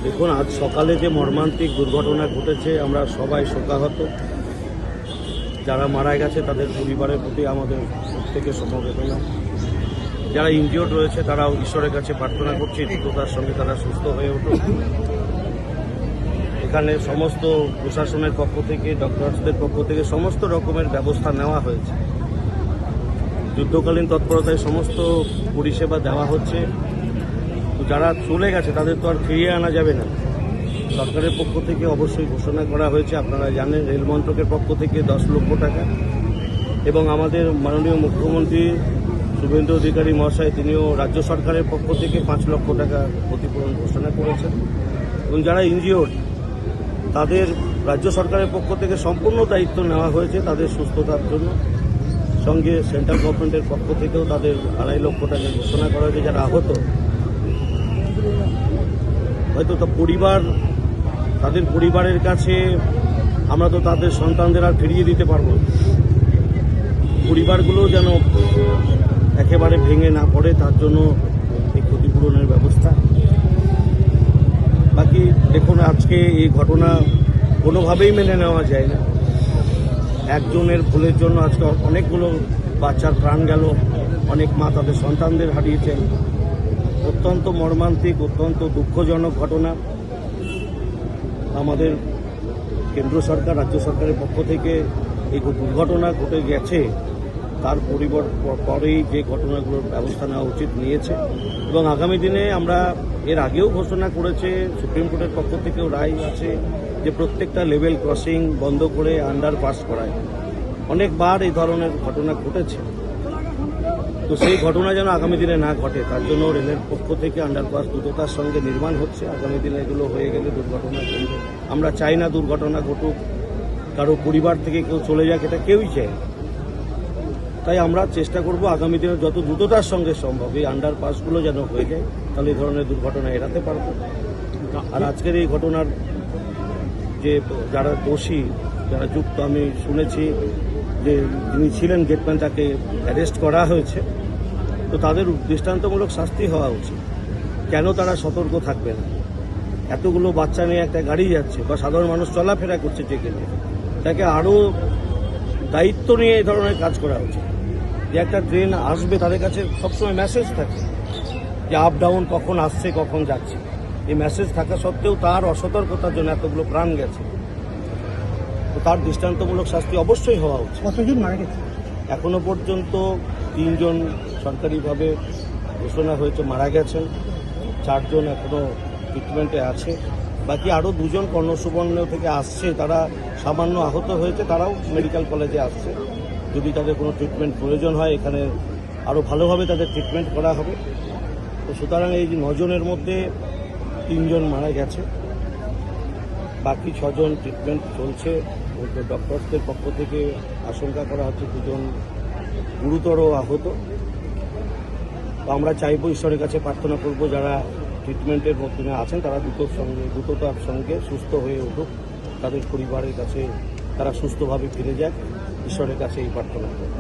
দেখুন, আজ সকালে যে মর্মান্তিক দুর্ঘটনা ঘটেছে আমরা সবাই শোকাহত। যারা মারা গেছে তাদের পরিবারের প্রতি আমাদের প্রত্যেকের সমবেদনা। যারা ইনজিওর্ড রয়েছে তারাও ঈশ্বরের কাছে প্রার্থনা করছি দ্রুততার সঙ্গে তারা সুস্থ হয়ে উঠুক। এখানে সমস্ত প্রশাসনের পক্ষ থেকে, ডক্টরসদের পক্ষ থেকে সমস্ত রকমের ব্যবস্থা নেওয়া হয়েছে। যুদ্ধকালীন তৎপরতায় সমস্ত পরিষেবা দেওয়া হচ্ছে। যারা চলে গেছে তাদের তো আর ফিরিয়ে আনা যাবে না। সরকারের পক্ষ থেকে অবশ্যই ঘোষণা করা হয়েছে, আপনারা জানেন, রেল মন্ত্রকের পক্ষ থেকে 10 লক্ষ টাকা এবং আমাদের মাননীয় মুখ্যমন্ত্রী শুভেন্দু অধিকারী মহাশয় তিনিও রাজ্য সরকারের পক্ষ থেকে 5 লক্ষ টাকা ক্ষতিপূরণ ঘোষণা করেছেন। এবং যারা ইনজিওর্ড তাদের রাজ্য সরকারের পক্ষ থেকে সম্পূর্ণ দায়িত্ব নেওয়া হয়েছে তাদের সুস্থতার জন্য। সঙ্গে সেন্ট্রাল গভর্নমেন্টের পক্ষ থেকেও তাদের 2.5 লক্ষ টাকা ঘোষণা করা হয়েছে। যারা আহত হয়তো তাদের পরিবারের কাছে আমরা তো তাদের সন্তানদের আর ফিরিয়ে দিতে পারবো, পরিবারগুলো যেন একেবারে ভেঙে না পড়ে তার জন্য এই ক্ষতিপূরণের ব্যবস্থা। বাকি দেখুন, আজকে এই ঘটনা কোনোভাবেই মেনে নেওয়া যায় না। একজনের ভুলের জন্য আজকে অনেকগুলো বাচ্চার প্রাণ গেল, অনেক মা তাদের সন্তানদের হারিয়েছেন। অত্যন্ত মর্মান্তিক, অত্যন্ত দুঃখজনক ঘটনা। আমাদের কেন্দ্র সরকার, রাজ্য সরকারের পক্ষ থেকে এই দুর্ঘটনা ঘটে গেছে তার পরেই যে ঘটনাগুলোর ব্যবস্থা নেওয়া উচিত নিয়েছে। এবং আগামী দিনে আমরা এর আগেও ঘোষণা করেছে, সুপ্রিম কোর্টের পক্ষ থেকেও রায় আছে যে প্রত্যেকটা লেভেল ক্রসিং বন্ধ করে আন্ডারপাস করায়। অনেকবার এই ধরনের ঘটনা ঘটেছে, তো সেই ঘটনা যেন আগামী দিনে না ঘটে তার জন্য রেলের পক্ষ থেকে আন্ডারপাস দ্রুততার সঙ্গে নির্মাণ হচ্ছে। আগামী দিনে এগুলো হয়ে গেলে দুর্ঘটনা ঘটবে। আমরা চাই না দুর্ঘটনা ঘটুক, কারো পরিবার থেকে কেউ চলে যাক, এটা কেউই চায় না। তাই আমরা চেষ্টা করব আগামী দিনে যত দ্রুততার সঙ্গে সম্ভব এই আন্ডারপাসগুলো যেন হয়ে যায়, তাহলে এই ধরনের দুর্ঘটনা এড়াতে পারব। আর আজকের এই ঘটনার যে যারা দোষী, যারা যুক্ত, আমি শুনেছি যে যিনি ছিলেন গেটম্যান তাকে অ্যারেস্ট করা হয়েছে, তো তাদের দৃষ্টান্তমূলক শাস্তি হওয়া উচিত। কেন তারা সতর্ক থাকবে না? এতগুলো বাচ্চা নিয়ে একটা গাড়ি যাচ্ছে বা সাধারণ মানুষ চলাফেরা করছে যেখানে, তাকে আরও দায়িত্ব নিয়ে এই ধরনের কাজ করা উচিত। যে একটা ট্রেন আসবে তাদের কাছে সবসময় মেসেজ থাকে যে আপ ডাউন কখন আসছে কখন যাচ্ছে, এই মেসেজ থাকা সত্ত্বেও তার অসতর্কতার জন্য এতগুলো প্রাণ গেছে। তো তার দৃষ্টান্তমূলক শাস্তি অবশ্যই হওয়া উচিত। কতজন মারা গেছে? এখনো পর্যন্ত 3 জন সরকারিভাবে ঘোষণা হয়েছে মারা গেছেন, 4 জন এখনো ট্রিটমেন্টে আছে। বাকি আরও 2 জন কর্ণসুবর্ণ থেকে আসছে, তারা সামান্য আহত হয়েছে, তারাও মেডিকেল কলেজে আসছে। যদি তাদের কোনো ট্রিটমেন্ট প্রয়োজন হয় এখানে আরও ভালোভাবে তাদের ট্রিটমেন্ট করা হবে। তো সুতরাং এই যে 9 জনের মধ্যে 3 জন মারা গেছে, বাকি 6 জন ট্রিটমেন্ট চলছে। ডক্টরসদের পক্ষ থেকে আশঙ্কা করা হচ্ছে 2 জন গুরুতর আহত। তো আমরা চাইব, ঈশ্বরের কাছে প্রার্থনা করব যারা ট্রিটমেন্টের মধ্যে আছেন তারা দ্রুততার সঙ্গে সুস্থ হয়ে উঠুক, তাদের পরিবারের কাছে তারা সুস্থভাবে ফিরে যাক, ঈশ্বরের কাছে এই প্রার্থনা করব।